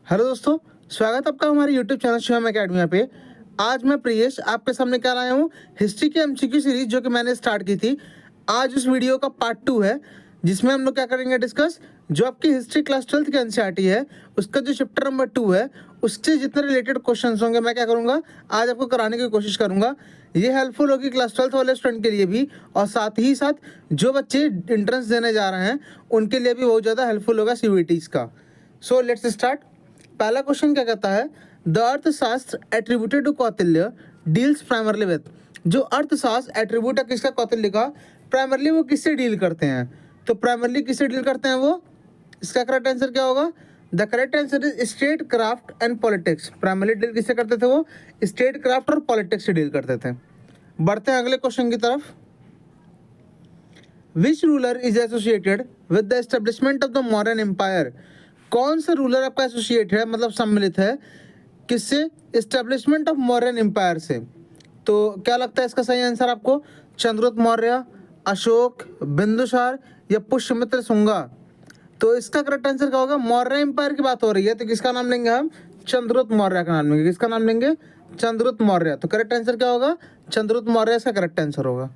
Hello दोस्तों, स्वागत है आपका हमारे यूट्यूब चैनल शिवम अकेडमी पे। आज मैं प्रियेश आपके सामने क्या लाया हूँ, हिस्ट्री की एमसीक्यू सीरीज जो कि मैंने स्टार्ट की थी। आज उस वीडियो का पार्ट 2 है, जिसमें हम लोग क्या करेंगे डिस्कस, जो आपकी हिस्ट्री क्लास 12th की एनसीईआरटी है उसका जो चैप्टर नंबर 2 है उससे जितने रिलेटेड क्वेश्चन होंगे मैं क्या करूँगा आज आपको कराने की कोशिश करूँगा। ये हेल्पफुल होगी क्लास 12th वाले स्टूडेंट के लिए भी, और साथ ही साथ जो बच्चे इंट्रेंस देने जा रहे हैं उनके लिए भी बहुत ज़्यादा हेल्पफुल होगा सीयूईटीज का। So let's start. पहला क्वेश्चन क्या कहता है, the Arthashastra attributed to Kautilya deals primarily with. जो अर्थशास्त्र एट्रीब्यूट है किसका, कौटिल्य का, प्राइमरली वो किससे डील करते हैं, तो प्राइमरली किससे डील करते हैं वो, इसका करेक्ट आंसर क्या होगा, the correct answer is statecraft and politics. Primarily deal किससे करते थे वो, स्टेट क्राफ्ट और पॉलिटिक्स से डील करते थे। बढ़ते हैं अगले क्वेश्चन की तरफ। Which ruler is associated with the establishment of the Mauryan empire. कौन सा रूलर आपका एसोसिएट है, मतलब सम्मिलित है किससे, एस्टेब्लिशमेंट ऑफ मौर्यन एम्पायर से। तो क्या लगता है इसका सही आंसर आपको, चंद्रगुप्त मौर्य, अशोक, बिंदुसार या पुष्यमित्र शुंगा। तो इसका करेक्ट आंसर क्या होगा, मौर्य एम्पायर की बात हो रही है तो किसका नाम लेंगे हम, चंद्रगुप्त मौर्य का नाम लेंगे। किसका नाम लेंगे, चंद्रगुप्त मौर्य। तो करेक्ट आंसर क्या होगा, चंद्रगुप्त मौर्य इसका करेक्ट आंसर होगा।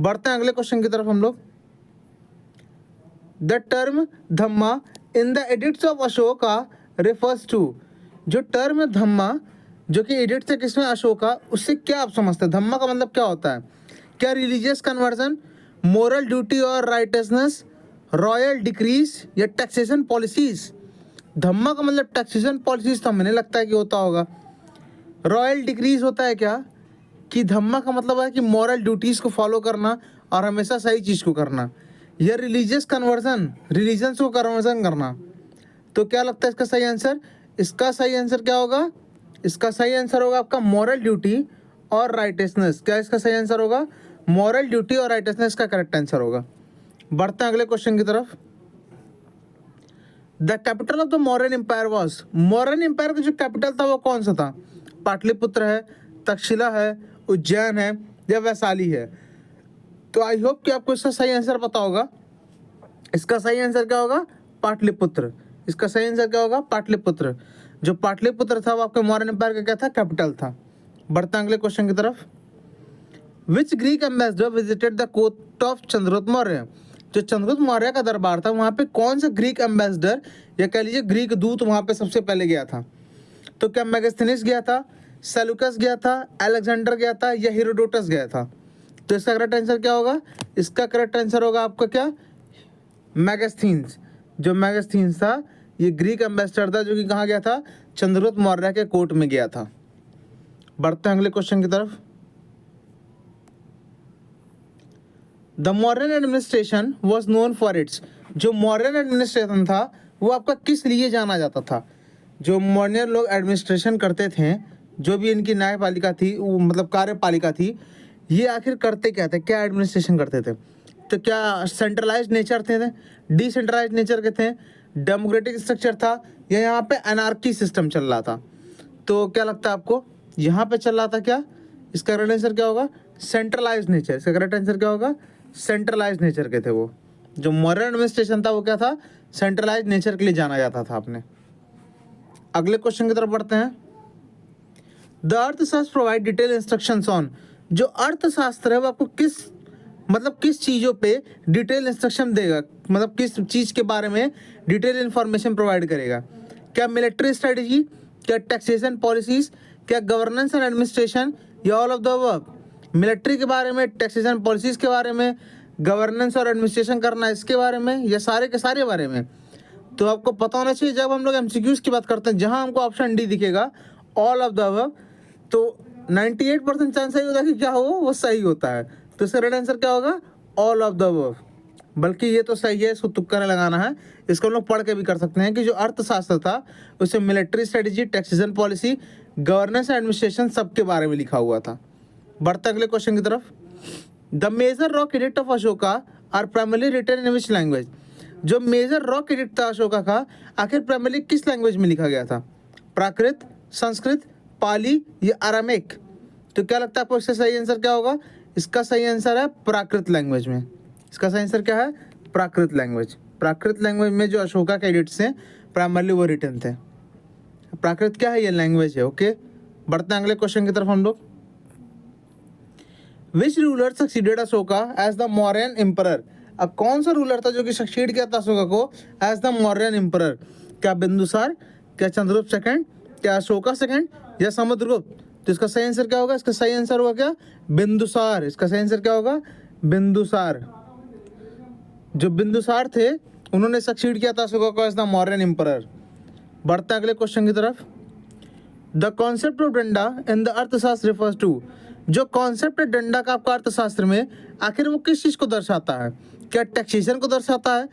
बढ़ते हैं अगले क्वेश्चन की तरफ हम लोग। The term dhamma in the edicts of Ashoka refers to. जो टर्म है धम्मा, जो कि एडिक्ट्स है किसमें, अशोका, उससे क्या आप समझते हैं, धम्मा का मतलब क्या होता है, क्या रिलीजियस कन्वर्जन, मोरल ड्यूटी और राइटसनेस, रॉयल डिक्रीज या टैक्सेशन पॉलिसीज। धम्मा का मतलब टैक्सेशन पॉलिसीज तो हमें लगता है कि होता होगा। रॉयल डिक्रीज होता है क्या, कि धम्मा का मतलब है कि मॉरल ड्यूटीज़ को फॉलो करना और हमेशा सही चीज़ को करना। यह रिलीजियस कन्वर्जन, रिलीजन्स को कन्वर्जन करना। तो क्या लगता है इसका सही आंसर, इसका सही आंसर क्या होगा, इसका सही आंसर होगा आपका मॉरल ड्यूटी और राइटसनेस। क्या इसका सही आंसर होगा, मॉरल ड्यूटी और राइटसनेस का करेक्ट आंसर होगा। बढ़ते हैं अगले क्वेश्चन की तरफ। The capital of the Mauryan empire was. Mauryan empire का जो कैपिटल था वो कौन सा था, पाटलिपुत्र है, तक्षशिला है, उज्जैन है या वैशाली है। तो आई होप कि आपको इसका सही आंसर पता होगा। इसका सही आंसर क्या होगा, पाटलिपुत्र। इसका सही आंसर क्या होगा, पाटलिपुत्र। जो पाटलिपुत्र था वो आपके मौर्यन एम्पायर का क्या था, कैपिटल था। बढ़ते हैं अगले क्वेश्चन की तरफ। Which Greek ambassador visited the court of Chandragupta Maurya. जो चंद्रगुप्त मौर्य का दरबार था वहाँ पे कौन सा ग्रीक एम्बेसडर या कह लीजिए ग्रीक दूत वहाँ पे सबसे पहले गया था। तो क्या मेगास्थनीज गया था, सेलुकस गया था, अलेक्जेंडर गया था या हेरोडोटस गया था। तो इसका करेक्ट आंसर क्या होगा, इसका करेक्ट आंसर होगा आपका क्या, मेगास्थनीज। जो मेगास्थनीज था ये ग्रीक एम्बेसडर था जो कि कहाँ गया था, चंद्रगुप्त मौर्य के कोर्ट में गया था। बढ़ते हैं अगले क्वेश्चन की तरफ। The Mauryan administration was known for its. जो मौर्यन एडमिनिस्ट्रेशन था वो आपका किस लिए जाना जाता था। जो मौर्य लोग एडमिनिस्ट्रेशन करते थे, जो भी इनकी न्यायपालिका थी मतलब कार्यपालिका थी, ये आखिर करते क्या थे, क्या एडमिनिस्ट्रेशन करते थे। तो क्या सेंट्रलाइज्ड नेचर थे, डिसेंट्रलाइज नेचर के थे, डेमोक्रेटिक स्ट्रक्चर था या यहाँ पे एनार्की सिस्टम चल रहा था। तो क्या लगता है आपको, यहाँ पे चल रहा था क्या, इसका करेक्ट आंसर क्या होगा, सेंट्रलाइज नेचर। इसका करेक्ट आंसर क्या होगा, सेंट्रलाइज नेचर के थे वो। जो मॉडर्न एडमिनिस्ट्रेशन था वो क्या था, सेंट्रलाइज नेचर के लिए जाना जाता था आपने। अगले क्वेश्चन की तरफ बढ़ते हैं। द अर्थशास्त्र प्रोवाइड डिटेल इंस्ट्रक्शंस ऑन। जो अर्थशास्त्र है वो आपको किस चीज़ों पे डिटेल इंस्ट्रक्शन देगा, मतलब किस चीज़ के बारे में डिटेल इंफॉर्मेशन प्रोवाइड करेगा। क्या मिलिट्री स्ट्रेटजी, क्या टैक्सेशन पॉलिसीज, क्या गवर्नेंस एंड एडमिनिस्ट्रेशन या all of the above. Military के बारे में, टैक्सेशन पॉलिसीज़ के बारे में, गवर्नेंस और एडमिनिस्ट्रेशन करना इसके बारे में, या सारे के सारे बारे में। तो आपको पता होना चाहिए जब हम लोग एमसीक्यूज़ की बात करते हैं जहां हमको ऑप्शन डी दिखेगा ऑल ऑफ द अबव, तो 98% चांस सही होता है कि क्या हो वो सही होता है। तो इसका राइट आंसर क्या होगा, ऑल ऑफ द अबव। बल्कि ये तो सही है, इसको तुक्का नहीं लगाना है, इसको हम लोग पढ़ के भी कर सकते हैं कि जो अर्थशास्त्र था उसमें military strategy, taxation policy, governance administration सबके बारे में लिखा हुआ था। बढ़ते अगले क्वेश्चन की तरफ। The major rock edict of Ashoka are primarily written in which language. जो मेजर रॉक एडिक्ट था अशोका का आखिर प्राइमरली किस लैंग्वेज में लिखा गया था, प्राकृत, संस्कृत, पाली या अरामिक। तो क्या लगता है आपको इसका सही आंसर क्या होगा, इसका सही आंसर है प्राकृत लैंग्वेज में। इसका सही आंसर क्या है, प्राकृत लैंग्वेज। प्राकृत लैंग्वेज में जो अशोका के एडिक्ट्स हैं प्राइमरली वो रिटन थे। प्राकृत क्या है? ये लैंग्वेज है। ओके, बढ़ते हैं अगले क्वेश्चन की तरफ हम लोग। Which ruler succeeded Ashoka as the Mauryan emperor? अब कौन सा रूलर था जो कि सक्सीड किया था अशोका को एज द मौर्यन एम्परर? क्या बिंदुसार, क्या चंद्रगुप्त सेकंड, क्या अशोका सेकंड, या समुद्रगुप्त? तो इसका सही आंसर क्या होगा? इसका सही आंसर होगा क्या? बिंदुसार। इसका सही आंसर क्या होगा? बिंदुसार। जो बिंदुसार थे उन्होंने सक्सीड किया था अशोका को एज द मौर्यन एम्परर। बढ़ते हैं अगले क्वेश्चन की तरफ। द कॉन्सेप्ट ऑफ डंडा इन द अर्थशास्त्र रिफर्स टू? जो कॉन्सेप्ट है डंडा का आपका अर्थशास्त्र में, आखिर वो किस चीज़ को दर्शाता है? क्या टैक्सेशन को दर्शाता है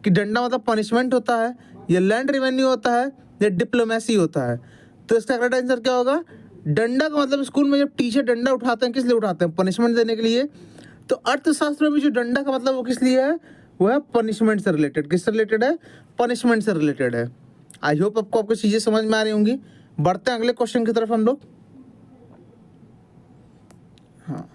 कि डंडा मतलब पनिशमेंट होता है, या लैंड रेवेन्यू होता है, या डिप्लोमेसी होता है? तो इसका करेक्ट आंसर क्या होगा? डंडा का मतलब स्कूल में जब टीचर डंडा उठाते हैं किस लिए उठाते हैं? पनिशमेंट देने के लिए। तो अर्थशास्त्र में भी जो डंडा का मतलब वो किस लिए है? वो है पनिशमेंट से रिलेटेड। किससे रिलेटेड है? पनिशमेंट से रिलेटेड है। आई होप आपको चीज़ें समझ में आ रही होंगी। बढ़ते हैं अगले क्वेश्चन की तरफ हम लोग। हाँ,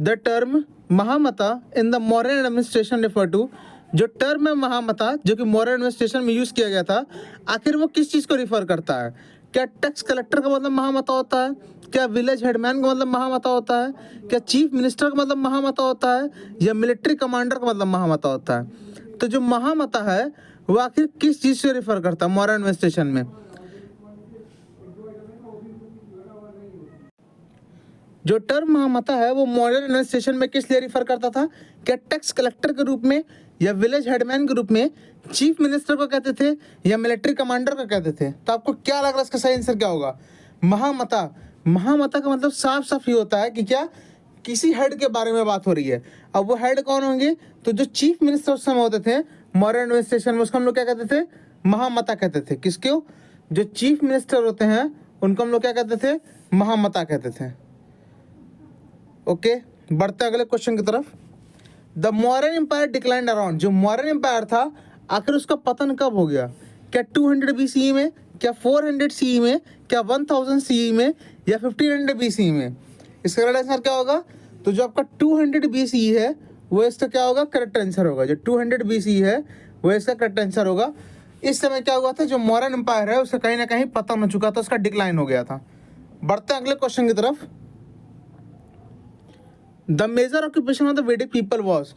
the term mahamatta in the Mauryan administration refer to? जो टर्म है महामता जो कि मौर्यन एडमिनिस्ट्रेशन में यूज किया गया था, आखिर वो किस चीज को रिफर करता है? क्या टैक्स कलेक्टर का मतलब महामता होता है? क्या विलेज हेडमैन का मतलब महामता होता है? क्या चीफ मिनिस्टर का मतलब महामता होता है? या मिलिट्री कमांडर का मतलब महामता होता है? तो जो महामता है वो आखिर किस चीज से रिफर करता है मौर्यन एडमिनिस्ट्रेशन में? जो टर्म महामता है वो मॉडर्न एडमिनिस्ट्रेशन में किस लिए रिफर करता था? क्या टैक्स कलेक्टर के रूप में, या विलेज हेडमैन के रूप में, चीफ मिनिस्टर को कहते थे, या मिलिट्री कमांडर को कहते थे? तो आपको क्या लग रहा है इसका सही आंसर क्या होगा? महामता। महामता का मतलब साफ साफ ये होता है कि क्या किसी हेड के बारे में बात हो रही है। अब वो हेड कौन होंगे? तो जो चीफ मिनिस्टर उस समय होते थे मॉडर्न एडमिनिस्ट्रेशन में, उसको हम लोग क्या कहते थे? महामता कहते थे। किसको? जो चीफ मिनिस्टर होते हैं उनको हम लोग क्या कहते थे? महामता कहते थे। ओके, बढ़ते अगले क्वेश्चन की तरफ। The Mauryan empire declined around? जो मौर्यन एम्पायर था आखिर उसका पतन कब हो गया? क्या 200 BCE में, क्या 400 CE में, क्या 1000 CE में, या 1500 BCE में? इसका करेक्ट आंसर क्या होगा? तो जो आपका 200 BCE है वो इसका क्या होगा? करेक्ट आंसर होगा। जो 200 BCE है वो इसका करेक्ट आंसर होगा। इस समय क्या हुआ था? जो मौर्यन एम्पायर है उसका कहीं ना कहीं पतन हो चुका था, उसका डिक्लाइन हो गया था। बढ़ते हैं अगले क्वेश्चन की तरफ। The major occupation of the Vedic people was?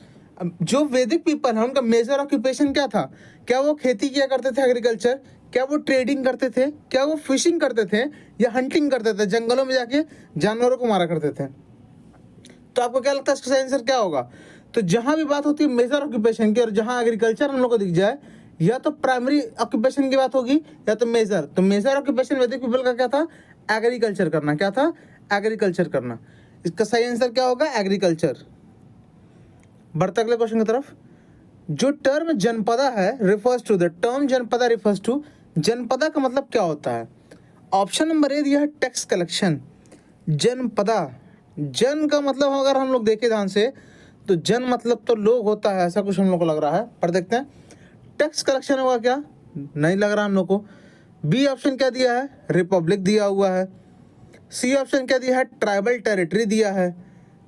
जो वैदिक पीपल है उनका मेजर ऑक्यूपेशन क्या था? क्या वो खेती किया करते थे, एग्रीकल्चर? क्या वो ट्रेडिंग करते थे? क्या वो फिशिंग करते थे, या हंटिंग करते थे, जंगलों में जाके जानवरों को मारा करते थे? तो आपको क्या लगता है इसका आंसर क्या होगा? तो जहां भी बात होती है मेजर ऑक्यूपेशन की, और जहां एग्रीकल्चर हम लोग को दिख जाए, या तो प्राइमरी ऑक्यूपेशन की बात होगी या तो मेजर। तो मेजर ऑक्यूपेशन वैदिक पीपल का क्या था? एग्रीकल्चर करना। क्या था? एग्रीकल्चर करना। इसका सही आंसर क्या होगा? एग्रीकल्चर। बढ़ते अगले क्वेश्चन की तरफ। जो टर्म जनपदा है refers to? The term janapada refers to? Janapada का मतलब क्या होता है? ऑप्शन नंबर ए दिया है टैक्स कलेक्शन। जनपदा, जन का मतलब अगर हम लोग देखें ध्यान से तो जन मतलब तो लोग होता है, ऐसा कुछ हम लोग को लग रहा है, पर देखते हैं। टैक्स कलेक्शन होगा क्या? नहीं लग रहा हम लोग को। बी ऑप्शन क्या दिया है? रिपब्लिक दिया हुआ है। सी ऑप्शन क्या दिया है? ट्राइबल टेरिटरी दिया है।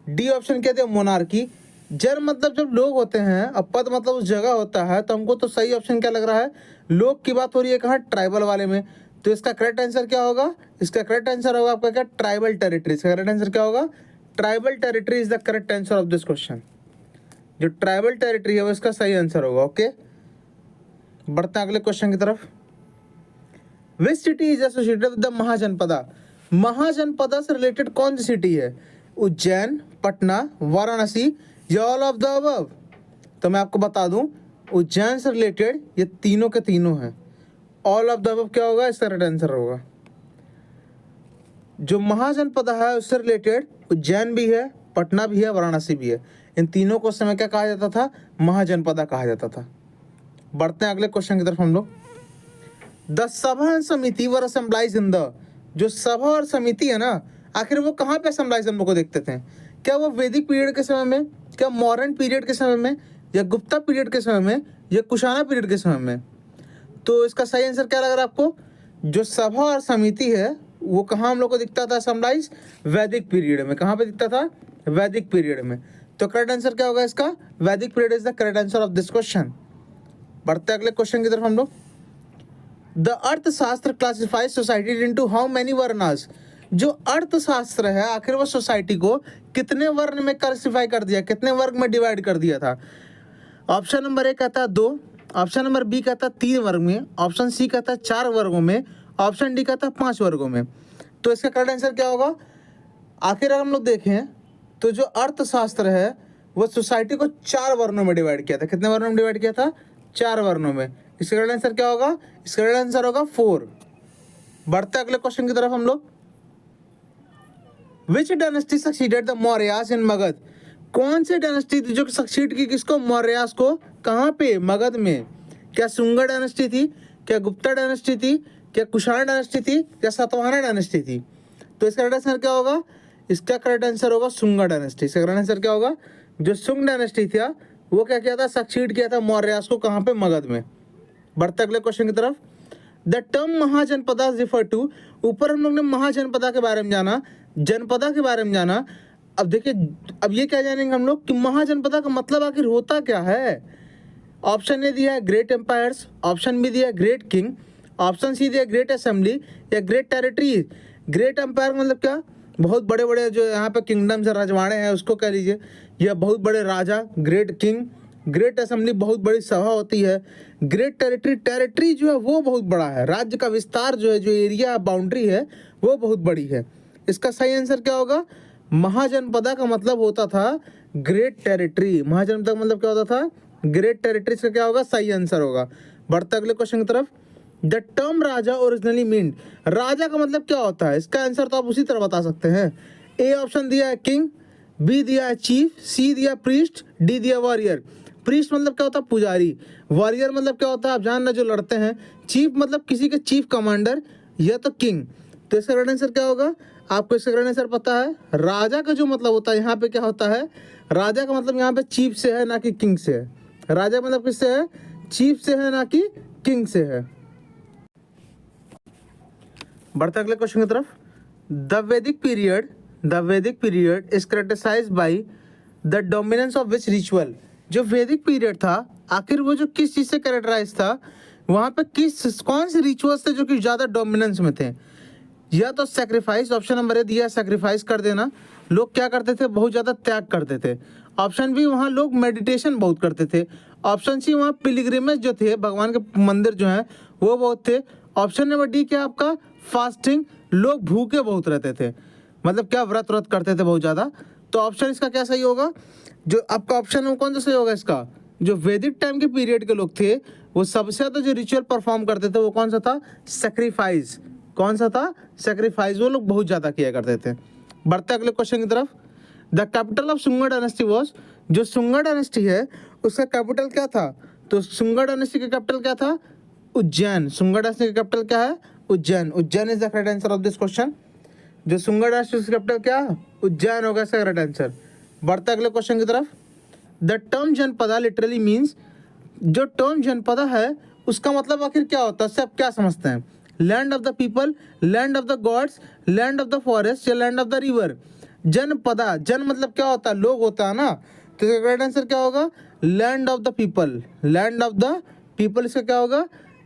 डी ऑप्शन क्या दिया? मोनार्की। जन मतलब जब लोग होते हैं, अब पद मतलब उस जगह होता है, तो हमको तो सही ऑप्शन क्या लग रहा है? लोग की बात हो रही है कहाँ? ट्राइबल वाले में। तो इसका करेक्ट आंसर क्या होगा? इसका करेक्ट आंसर होगा आपका क्या? Tribal territory. इसका करेक्ट आंसर क्या होगा? Tribal territory is the correct answer of this question. जो ट्राइबल टेरिटरी है वो इसका सही आंसर होगा। ओके, बढ़ते हैं अगले क्वेश्चन की तरफ। Which city is associated with the Mahajanapada? Mahajanapada से रिलेटेड कौन सी सिटी है? उज्जैन, पटना, वाराणसी, या ऑल ऑफ द अबव? तो मैं आपको बता दूं, उज्जैन से रिलेटेड ये तीनों के तीनों हैं। ऑल ऑफ द अबव क्या होगा? इसका राइट आंसर होगा। जो महाजनपदा है उससे रिलेटेड उज्जैन भी है, पटना भी है, वाराणसी भी है। इन तीनों को उस समय क्या कहा जाता था? महाजनपदा कहा जाता था। बढ़ते हैं अगले क्वेश्चन की तरफ हम लोग। द सभा एंड समिति वर असेंबलाइज इन द? जो सभा और समिति है ना, आखिर वो कहाँ पे असेंबलाइज हम लोग को देखते थे? क्या वो वैदिक पीरियड के समय में, क्या मॉडर्न पीरियड के समय में, या गुप्ता पीरियड के समय में, या कुशाना पीरियड के समय में? तो इसका सही आंसर क्या लग रहा है आपको? जो सभा और समिति है वो कहाँ हम लोग को दिखता था असेंबलाइज? वैदिक पीरियड में। कहाँ पे दिखता था? वैदिक पीरियड में। तो करेक्ट आंसर क्या होगा इसका? Vedic period is the correct answer of this question. बढ़ते अगले क्वेश्चन की तरफ हम लोग। The Arthashastra classifies society into how many varnas. जो अर्थशास्त्र है आखिर वो सोसाइटी को कितने वर्ण में क्लासिफाई कर दिया, कितने वर्ग में डिवाइड कर दिया था। ऑप्शन नंबर ए कहता है 2, ऑप्शन नंबर बी कहता है 3 वर्ग में, ऑप्शन सी कहता है 4 वर्गों में, ऑप्शन डी कहता है 5 वर्गों में। तो इसका करेक्ट आंसर क्या होगा। आखिर अगर हम लोग देखें तो जो अर्थशास्त्र है वो सोसाइटी को 4 वर्णों में डिवाइड किया था। कितने वर्णों में डिवाइड किया था, 4 वर्णों में। इसका करेक्ट आंसर क्या होगा, इसका करेक्ट आंसर होगा 4। बढ़ते अगले क्वेश्चन की तरफ हम लोग। Which dynasty succeeded the Mauryas in Magadh. कौन सी डायनेस्टी थी जो सक्सीड की किसको, मौर्यास को। कहाँ पे, मगध में। क्या शुंगा डायनेस्टी थी, क्या गुप्ता डायनेस्टी थी, क्या कुषाण डायनेस्टी थी, क्या सातवाहना डायनेस्टी थी। तो इसका करेक्ट आंसर क्या होगा, इसका करेक्ट आंसर होगा शुंगा डायनेस्टी। इसका करेक्ट आंसर क्या होगा, जो शुंग डायनेस्टी था वो क्या किया था, सक्सीड किया था मौर्यास को। कहाँ पे, मगध में। बढ़ते अगले क्वेश्चन की तरफ। The term mahajanapada refer to. ऊपर हम लोग ने महाजनपदा के बारे में जाना, जनपदा के बारे में जाना। अब देखिए, अब ये क्या जानेंगे हम लोग कि महाजनपदा का मतलब आखिर होता क्या है। ऑप्शन ए दिया है ग्रेट एम्पायर्स, ऑप्शन बी दिया है ग्रेट किंग, ऑप्शन सी दिया ग्रेट असेंबली या ग्रेट टेरिटरी। ग्रेट एम्पायर मतलब क्या, बहुत बड़े बड़े जो यहाँ पे किंगडम्स है, रजवाड़े हैं, उसको कह लीजिए, या बहुत बड़े राजा, ग्रेट किंग। ग्रेट असेंबली बहुत बड़ी सभा होती है। ग्रेट टेरिटरी, टेरिटरी जो है वो बहुत बड़ा है, राज्य का विस्तार जो है, जो एरिया बाउंड्री है वो बहुत बड़ी है। इसका सही आंसर क्या होगा, महाजनपदा का मतलब होता था ग्रेट टेरिटरी। महाजनपदा का मतलब क्या होता था, ग्रेट टेरिटरी। से क्या होगा, सही आंसर होगा। बढ़ते अगले क्वेश्चन की तरफ। The term raja originally mean. राजा का मतलब क्या होता है, इसका आंसर तो आप उसी तरह बता सकते हैं। ए ऑप्शन दिया है किंग, बी दिया है चीफ, सी दिया प्रीस्ट, डी दिया वॉरियर। प्रीस्ट मतलब क्या होता है, पुजारी। वॉरियर मतलब क्या होता है, आप जानना, जो लड़ते हैं। चीफ मतलब किसी के चीफ कमांडर, या तो किंग। तो इसका करेक्ट आंसर क्या होगा, आपको इसका करेक्ट आंसर पता है। राजा का जो मतलब होता है यहाँ पे क्या होता है, राजा का मतलब यहाँ पे चीफ से है, ना कि किंग से है। राजा मतलब किससे है, चीफ से है, ना कि किंग से है। बढ़ते अगले क्वेश्चन की तरफ। The Vedic period is characterized by the dominance of which ritual. जो वैदिक पीरियड था आखिर वो जो किस चीज से कैरेक्टराइज था, वहां पे कौन से रिचुअल्स थे जो कि ज्यादा डोमिनेंस में थे। या तो सैक्रिफाइस, ऑप्शन नंबर ए दिया सैक्रिफाइस कर देना। लोग क्या करते थे, बहुत ज़्यादा त्याग करते थे। ऑप्शन बी, वहाँ लोग मेडिटेशन बहुत करते थे। ऑप्शन सी, वहाँ पिलग्रिमेज जो थे, भगवान के मंदिर जो हैं वो बहुत थे। ऑप्शन नंबर डी क्या आपका, फास्टिंग, लोग भूखे बहुत रहते थे, मतलब क्या व्रत करते थे बहुत ज़्यादा। तो ऑप्शन इसका क्या सही होगा, जो आपका ऑप्शन है वो कौन सा सही होगा इसका। जो वैदिक टाइम के पीरियड के लोग थे वो सबसे ज़्यादा जो रिचुअल परफॉर्म करते थे वो कौन सा था, सेक्रीफाइस। कौन सा था, सेक्रीफाइस, वो लोग बहुत ज़्यादा किया करते थे। बढ़ते अगले क्वेश्चन की तरफ। The capital of Shunga dynasty was. जो शुंगा डायनेस्टी है उसका कैपिटल क्या था, तो शुंगा डायनेस्टी का कैपिटल क्या था, उज्जैन। शुंगा डायनेस्टी का कैपिटल क्या है, Ujjain. Ujjain is the correct answer of this question. जो शुंगा डायनेस्टी का कैपिटल क्या है, उज्जैन होगा इसका करेक्ट आंसर। बढ़ते अगले क्वेश्चन की तरफ। The term janapada literally means. जो टर्म जनपदा है उसका मतलब आखिर क्या होता है, उससे आप क्या समझते हैं। Land of the people, land of the gods, land of the forest या लैंड ऑफ द रिवर। जनपदा, जन मतलब क्या होता है, लोग होता है ना। तो इसका करेक्ट आंसर क्या होगा, land of the people. Land of the people इसका क्या होगा,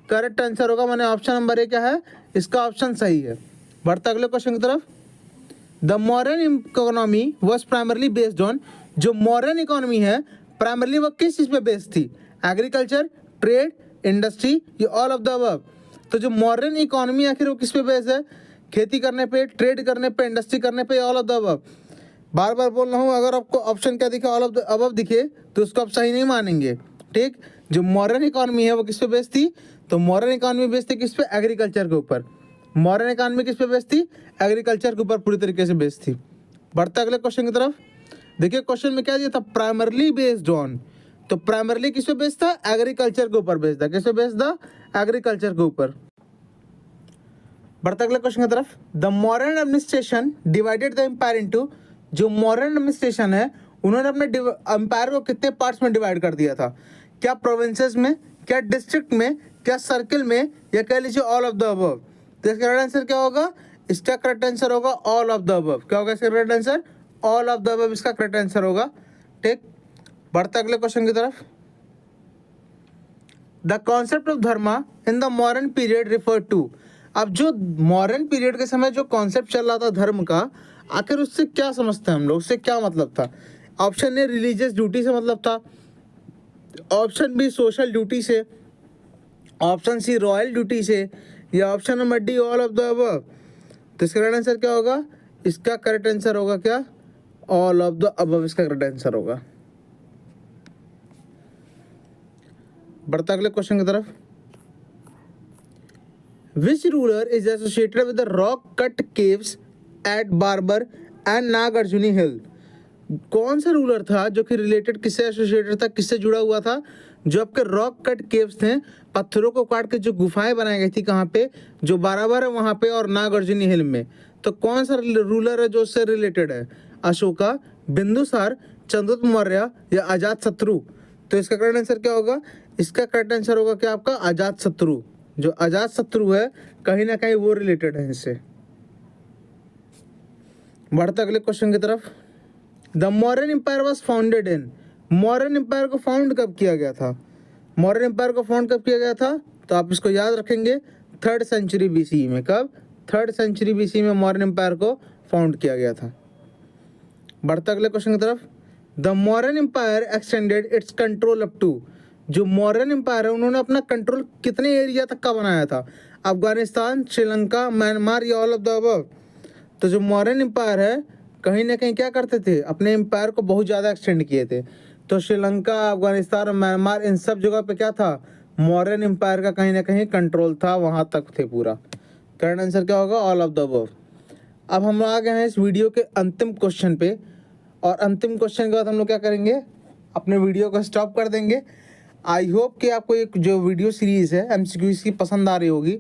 करेक्ट आंसर होगा। मैंने ऑप्शन नंबर ए क्या है, इसका ऑप्शन सही है। बढ़ते अगले क्वेश्चन की तरफ। The modern economy was primarily based on. जो मॉडर्न इकोनॉमी है प्राइमरली वो किस चीज़ पे बेस्ड थी, एग्रीकल्चर, ट्रेड, इंडस्ट्री या ऑल ऑफ द अबव। तो जो मॉडर्न इकोनॉमी आखिर वो किस पे बेस्ड है, खेती करने पे, ट्रेड करने पे, इंडस्ट्री करने पे, ऑल ऑफ द अबव। बार बार बोल रहा हूँ, अगर आपको ऑप्शन क्या दिखे, ऑल ऑफ द अबव दिखे तो उसको आप सही नहीं मानेंगे, ठीक। जो मॉडर्न इकोनॉमी है वो किस पे बेस्ड थी, तो मॉडर्न इकोनॉमी बेस्ड थी किस पे, एग्रीकल्चर के ऊपर। मॉडर्न इकोनॉमी किस पे बेस्ड थी, एग्रीकल्चर के ऊपर पूरी तरीके से बेस्ड थी। बढ़ते अगले क्वेश्चन की तरफ। देखिए क्वेश्चन में क्या दिया था, प्राइमरली बेस्ड ऑन। तो प्राइमरली किस पे बेस्ड था, एग्रीकल्चर के ऊपर बेस्ड था। किस पे बेस्ड था, एग्रीकल्चर के ऊपर। बढ़ते अगले क्वेश्चन की तरफ। The modern administration divided the empire into. जो मॉडर्न एडमिनिस्ट्रेशन है उन्होंने अपने एम्पायर को कितने पार्ट्स में डिवाइड कर दिया था, क्या प्रोविंसेस में, क्या डिस्ट्रिक्ट में, क्या सर्किल में, या कह लीजिए ऑल ऑफ द अबव। तो इसका करेक्ट आंसर क्या होगा, इसका करेक्ट आंसर होगा ऑल ऑफ द अबव। क्या होगा इसका correct answer, all of the above इसका करेक्ट आंसर होगा, ठीक। बढ़ते अगले क्वेश्चन की तरफ। The concept of dharma in the modern period refer to. अब जो मॉडर्न पीरियड के समय जो कॉन्सेप्ट चल रहा था धर्म का, आखिर उससे क्या समझते हैं हम लोग, उससे क्या मतलब था? ऑप्शन ए रिलीजियस ड्यूटी से मतलब था, ऑप्शन बी सोशल ड्यूटी से, ऑप्शन सी रॉयल ड्यूटी से, या option number D all of the above. तो इसका करेक्ट आंसर क्या होगा? इसका करेक्ट आंसर होगा क्या? ऑल ऑफ द अबव इसका करेक्ट आंसर होगा। बढ़ता अगले क्वेश्चन की तरफ। Which ruler is associated with the rock cut caves at Barabar and Nagarjuni hill? कौन सा रूलर था जो कि रिलेटेड, किससे एसोसिएटेड था, किससे जुड़ा हुआ था? जो आपके रॉक कट केव्स थे, पत्थरों को काट के जो गुफाएं बनाई गई थी, कहाँ पे? जो बाराबर है वहाँ पे और नागार्जुनी हिल में। तो कौन सा रूलर है जो उससे रिलेटेड है? अशोका, बिंदुसार, चंद्रगुप्त मौर्य या अजात शत्रु? तो इसका करेक्ट आंसर क्या होगा? इसका करेक्ट आंसर होगा क्या आपका? अजात शत्रु। जो अजात शत्रु है कहीं ना कहीं वो रिलेटेड है इससे। बढ़ते अगले क्वेश्चन की तरफ। The Mauryan empire was founded in. Mauryan empire को फाउंड कब किया गया था? मौर्यन एम्पायर को फाउंड कब किया गया था? तो आप इसको याद रखेंगे 3rd सेंचुरी BC में। कब? 3rd सेंचुरी BC में मौर्यन एम्पायर को फाउंड किया गया था। बढ़ते अगले क्वेश्चन की तरफ। The Mauryan empire extended its control up to. जो मौर्यन एम्पायर है उन्होंने अपना कंट्रोल कितने एरिया तक का बनाया था? अफगानिस्तान, श्रीलंका, म्यांमार या ऑल ऑफ द अबव? तो जो मौर्यन एम्पायर है कहीं ना कहीं क्या करते थे? अपने एम्पायर को बहुत ज़्यादा एक्सटेंड किए थे। तो श्रीलंका, अफगानिस्तान और म्यांमार, इन सब जगह पे क्या था? मौर्यन एम्पायर का कहीं ना कहीं कंट्रोल था, वहाँ तक थे पूरा। करेक्ट आंसर क्या होगा? All of the above. अब हम आ गए हैं इस वीडियो के अंतिम क्वेश्चन पे, और अंतिम क्वेश्चन के बाद हम लोग क्या करेंगे? अपने वीडियो को स्टॉप कर देंगे। आई होप कि आपको एक जो वीडियो सीरीज़ है MCQ की पसंद आ रही होगी।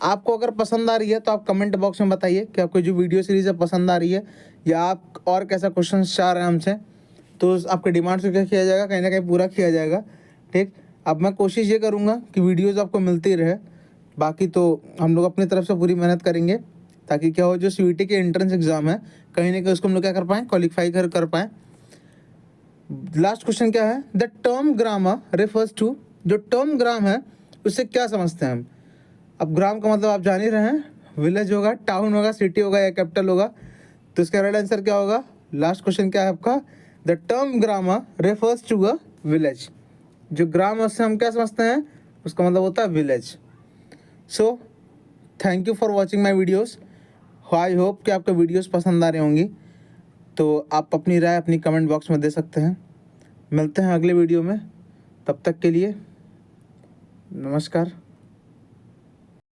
आपको अगर पसंद आ रही है तो आप कमेंट बॉक्स में बताइए कि आपको जो वीडियो सीरीज़ है पसंद आ रही है, या आप और कैसा क्वेश्चन चाह रहे हैं हमसे। तो आपके डिमांड से क्या किया जाएगा, कहीं ना कहीं पूरा किया जाएगा। ठीक, अब मैं कोशिश ये करूँगा कि वीडियोज़ आपको मिलती रहे। बाकी तो हम लोग अपनी तरफ से पूरी मेहनत करेंगे ताकि क्या हो, जो CUET के एंट्रेंस एग्ज़ाम है कहीं ना कहीं उसको हम लोग क्या कर पाएँ, क्वालिफाई कर पाएँ। लास्ट क्वेश्चन क्या है? The term grama refers to. जो टर्म ग्राम है उससे क्या समझते हैं हम? अब ग्राम का मतलब आप जान ही रहे हैं, विलेज होगा, टाउन होगा, सिटी होगा या कैपिटल होगा। तो इसका राइट आंसर क्या होगा? लास्ट क्वेश्चन क्या है आपका? The term grama refers to a village. जो ग्राम है उससे हम क्या समझते हैं? उसका मतलब होता है village. So thank you for watching my videos. I hope कि आपको वीडियोज़ पसंद आ रही होंगी। तो आप अपनी राय अपनी कमेंट बॉक्स में दे सकते हैं। मिलते हैं अगले वीडियो में, तब तक के लिए नमस्कार।